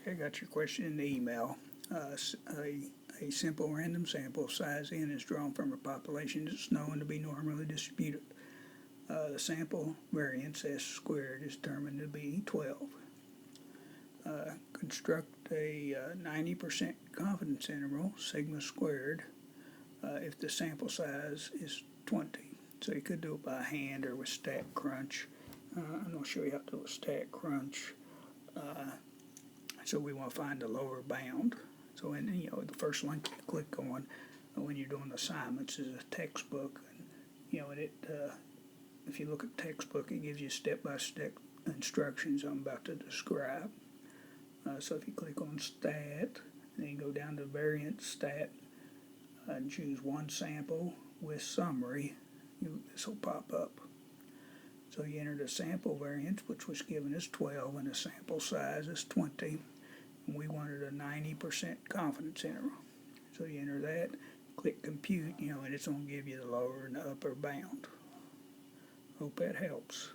I got your question in the email. A simple random sample of size n is drawn from a population that's known to be normally distributed. The sample variance s squared is determined to be 12. Construct a 90% confidence interval, sigma squared, if the sample size is 20. So you could do it by hand or with stack crunch. I'm going to show you how to do a stack crunch. So we want to find the lower bound. So the first link you click on when you're doing assignments is a textbook. And, if you look at the textbook, it gives you step-by-step instructions I'm about to describe. So if you click on Stat, then you go down to Variance Stat and choose one sample with summary, this will pop up. So you enter the sample variance, which was given as 12, and the sample size is 20. And we wanted a 90% confidence interval. So you enter that, click Compute, and it's going to give you the lower and the upper bound. Hope that helps.